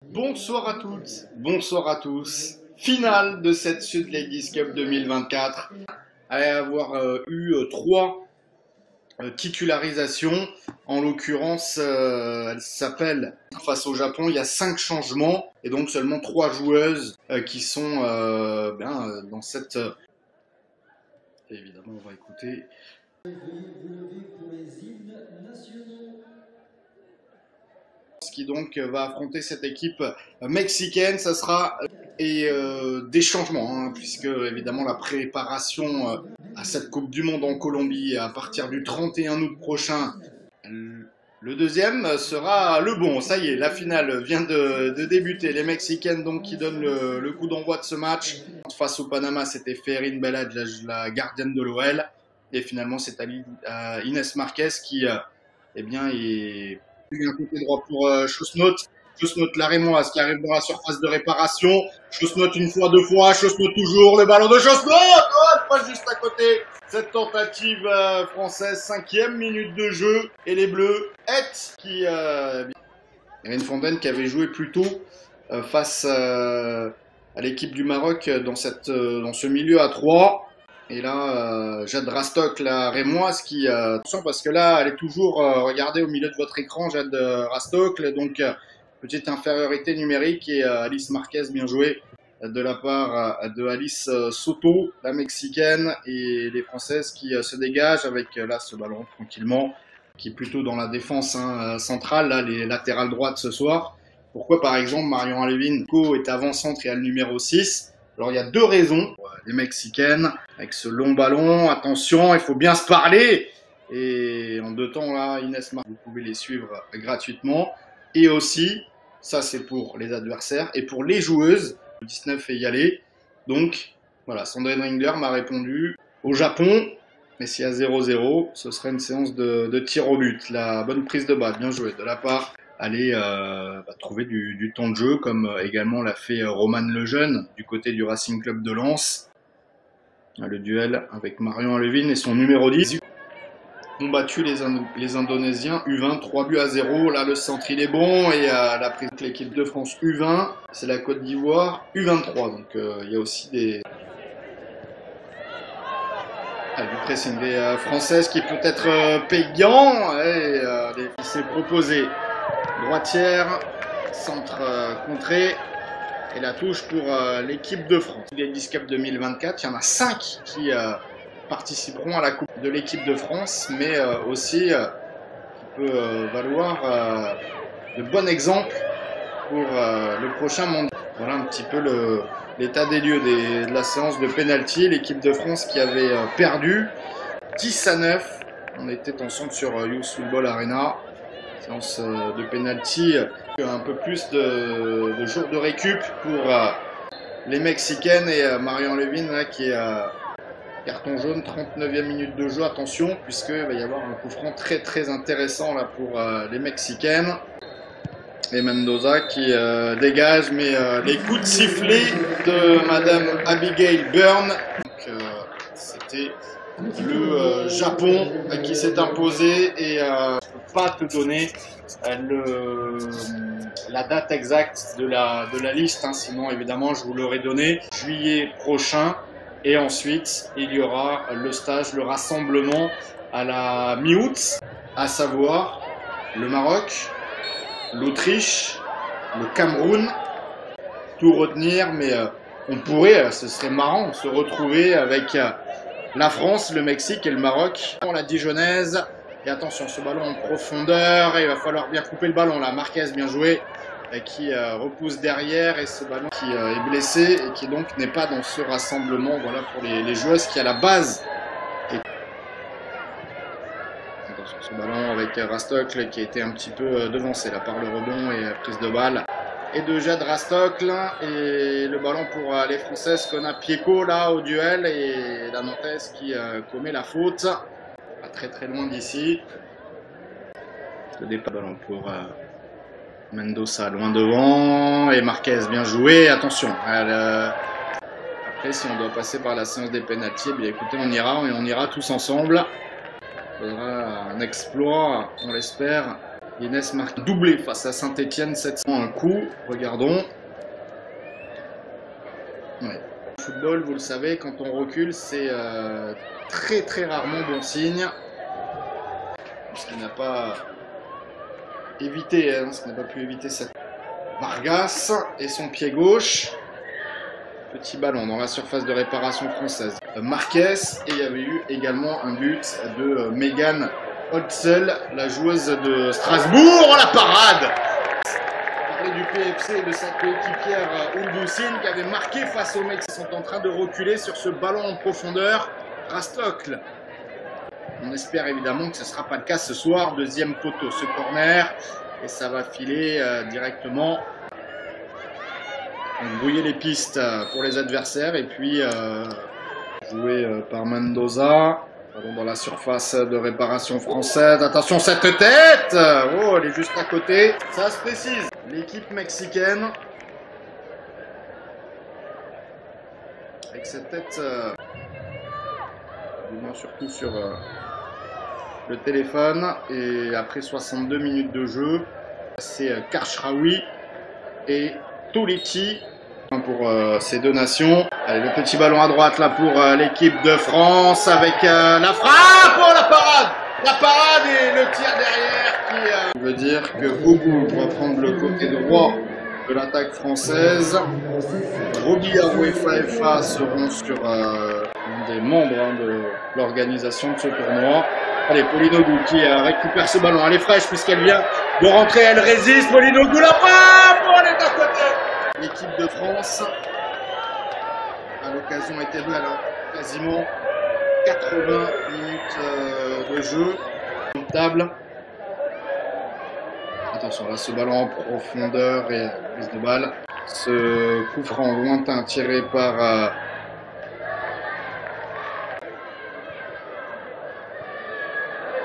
Bonsoir à toutes, bonsoir à tous. Finale de cette Sud Ladies Cup 2024. Après avoir eu trois titularisations, en l'occurrence, elle s'appelle face au Japon. Il y a 5 changements et donc seulement 3 joueuses qui sont dans cette. Évidemment, on va écouter. Qui donc va affronter cette équipe mexicaine, ça sera des changements, hein, puisque évidemment la préparation à cette Coupe du Monde en Colombie à partir du 31 août prochain. Le deuxième sera le bon, ça y est, la finale vient de débuter. Les Mexicaines donc qui donnent le coup d'envoi de ce match. Face au Panama, c'était Ferrin Belad, la gardienne de l'OL. Et finalement, c'est Inès Marquez qui est un côté droit pour Chosnot. Chosnot la Rémoise qui arrive dans la surface de réparation. Chosnot une fois, deux fois. Chosnot toujours. Le ballon de Chosnot. Oh, pas juste à côté. Cette tentative française. 5e minute de jeu. Et les Bleus. Qui... Irene Fonden qui avait joué plus tôt face à l'équipe du Maroc dans ce milieu à 3. Et là, Jade Rastock, la Rémoise, qui attention parce que là, elle est toujours regardez au milieu de votre écran, Jade Rastock, donc petite infériorité numérique et Alice Marquez, bien joué de la part de Alice Soto, la mexicaine, et les françaises qui se dégagent avec là ce ballon tranquillement, qui est plutôt dans la défense centrale, là les latérales droites ce soir. Pourquoi par exemple Marion Alevin est avant-centre et a le numéro 6? Alors il y a deux raisons. Les Mexicaines, avec ce long ballon, attention, il faut bien se parler. Et en deux temps, là, Inès Marquez, vous pouvez les suivre gratuitement. Et aussi, ça c'est pour les adversaires. Et pour les joueuses, le 19 est y aller. Donc, voilà, Sandrine Ringler m'a répondu au Japon. Mais s'il y a 0-0, ce serait une séance de tir au but. La bonne prise de balle, bien jouée de la part. Aller trouver du temps de jeu, comme également l'a fait Romane Lejeune du côté du Racing Club de Lens. Le duel avec Marion Alevin et son numéro 10. Ils ont battu les Indonésiens U20, 3-0. Là, le centre, il est bon. Et la prise de l'équipe de France U20, c'est la Côte d'Ivoire U23. Donc, il y a aussi du pressing des Françaises qui peut être payant. Et il s'est proposé droitière, centre contré. Et la touche pour l'équipe de France. Les Ladies Cup 2024, il y en a 5 qui participeront à la Coupe de l'équipe de France, mais aussi qui peut valoir de bons exemples pour le prochain mondial. Voilà un petit peu l'état des lieux de la séance de pénalty. L'équipe de France qui avait perdu 10-9. On était ensemble sur Youth Football Arena. Séance de pénalty, un peu plus de jours de récup pour les Mexicaines et Marion Levin là, qui est carton jaune, 39e minute de jeu, attention puisqu'il va y avoir un coup franc très très intéressant là, pour les Mexicaines. Et Mendoza qui dégage, mais les coups de sifflet de Madame Abigail Byrne. C'était le Japon qui s'est imposé et je ne peux pas te donner la date exacte de la liste, hein, sinon évidemment je vous l'aurais donné. Juillet prochain et ensuite il y aura le stage, le rassemblement à la mi-août, à savoir le Maroc, l'Autriche, le Cameroun, tout retenir, mais on pourrait, ce serait marrant, se retrouver avec la France, le Mexique et le Maroc. La Dijonnaise. Et attention, ce ballon en profondeur. Et il va falloir bien couper le ballon là. Marquez, bien joué. Qui repousse derrière. Et ce ballon qui est blessé. Et qui donc n'est pas dans ce rassemblement. Voilà pour les joueuses qui à la base. Attention, ce ballon avec Rastock qui a été un petit peu devancé là par le rebond et prise de balle. Et de Jade Rastock là, et le ballon pour les Françaises Kona Pieko là au duel et la Nantaise qui commet la faute, pas très très loin d'ici. Le départ ballon pour Mendoza loin devant et Marquez bien joué, attention. Après si on doit passer par la séance des pénaltys, bien écoutez on ira tous ensemble. Il faudra un exploit, on l'espère, Inès marque doublé face à Saint-Etienne, 700 un coup. Regardons. Ouais. Le football, vous le savez, quand on recule, c'est très très rarement bon signe. Ce qui n'a pas évité, ce qui n'a pas pu éviter cette Vargas et son pied gauche. Petit ballon dans la surface de réparation française. Marquez, et il y avait eu également un but de Megan Holtzel, la joueuse de Strasbourg. Oh, la parade! Du PFC et de sa coéquipière Uldoucine qui avait marqué face aux mecs qui sont en train de reculer sur ce ballon en profondeur. Rastocle. On espère évidemment que ce ne sera pas le cas ce soir. Deuxième poteau, ce corner. Et ça va filer directement. Donc, brouiller les pistes pour les adversaires. Et puis joué par Mendoza. Allons dans la surface de réparation française. Attention, cette tête! Oh, elle est juste à côté. Ça se précise. L'équipe mexicaine. Avec cette tête. Surtout sur le téléphone. Et après 62 minutes de jeu, c'est Karchraoui et Tolici pour ces deux nations. Allez, le petit ballon à droite là pour l'équipe de France avec la frappe. Oh, la parade! La parade et le tir derrière qui veut dire que Ogu va prendre le côté droit de l'attaque française. Roby Arouet FA seront sur des membres de l'organisation de ce tournoi. Allez, Pauline Ogu qui récupère ce ballon. Elle est fraîche puisqu'elle vient de rentrer. Elle résiste. Pauline Ogu, la frappe! Oh, elle est à côté. L'équipe de France, l'occasion était belle, quasiment 80 minutes de jeu. Table. Attention, là, ce ballon en profondeur et prise de balle. Ce coup franc lointain tiré par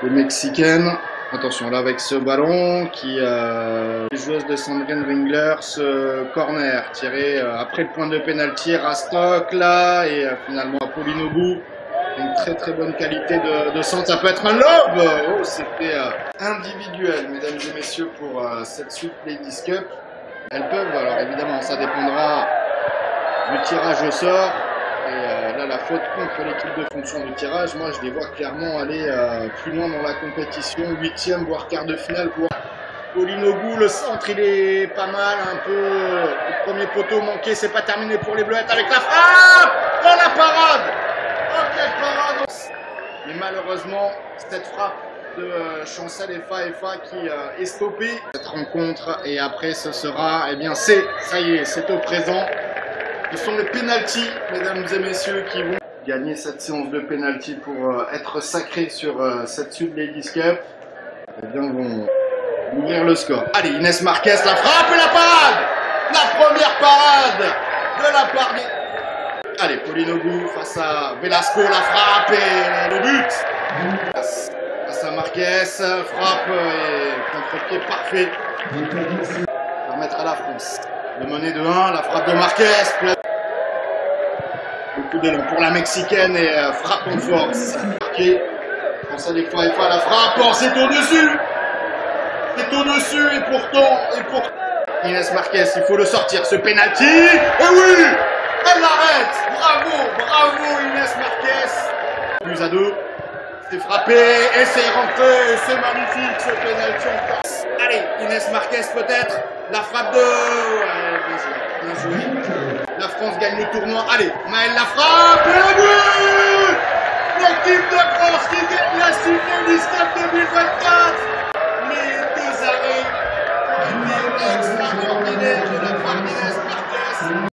les Mexicaines. Attention, là, avec ce ballon qui les joueuses de Sandrine Ringler, ce corner tiré après le point de pénalty, Rastock là, et finalement Pauline Ogu. Une très très bonne qualité de centre, ça peut être un lob. Oh, c'était individuel, mesdames et messieurs, pour cette suite Ladies Cup. Elles peuvent, alors évidemment, ça dépendra du tirage au sort. Et là, la faute contre l'équipe de fonction du tirage, moi je les vois clairement aller plus loin dans la compétition, 8e voire quart de finale pour Pauline Ogu. Le centre, il est pas mal, un peu. Le premier poteau manqué, c'est pas terminé pour les Bleuettes avec la frappe. Oh, la parade! Oh, quelle parade! Mais malheureusement, cette frappe de Chancel FA qui est stoppée. Cette rencontre, et après ce sera, eh bien ça y est, c'est au présent. Ce sont les pénaltys, mesdames et messieurs, qui vont gagner cette séance de pénalty pour être sacrés sur cette suite Ladies Cup. Eh bien, vont ouvrir le score. Allez, Inès Marquez, la frappe et la parade! La première parade de la part des... Allez, Pauline Ogu face à Velasco, la frappe et le but. Face à Marquez, frappe et contre-pied parfait. Permettre à la France de mener de 1, la frappe de Marquez. Beaucoup d'élan pour la Mexicaine et frappe en force. Marqué. Pense à des fois la frappe, oh, c'est au-dessus. C'est au-dessus et pourtant, Inès Marquez, il faut le sortir, ce penalty. Et oui! Elle l'arrête! Bravo Inès Marquez! Plus à 2, c'est frappé et c'est rentré, c'est magnifique ce pénalty en force. Allez, Inès Marquez peut-être, la frappe de... Ouais, bien joué. La France gagne le tournoi. Allez, Maëlle la frappe et le but! L'équipe de France qui gagne!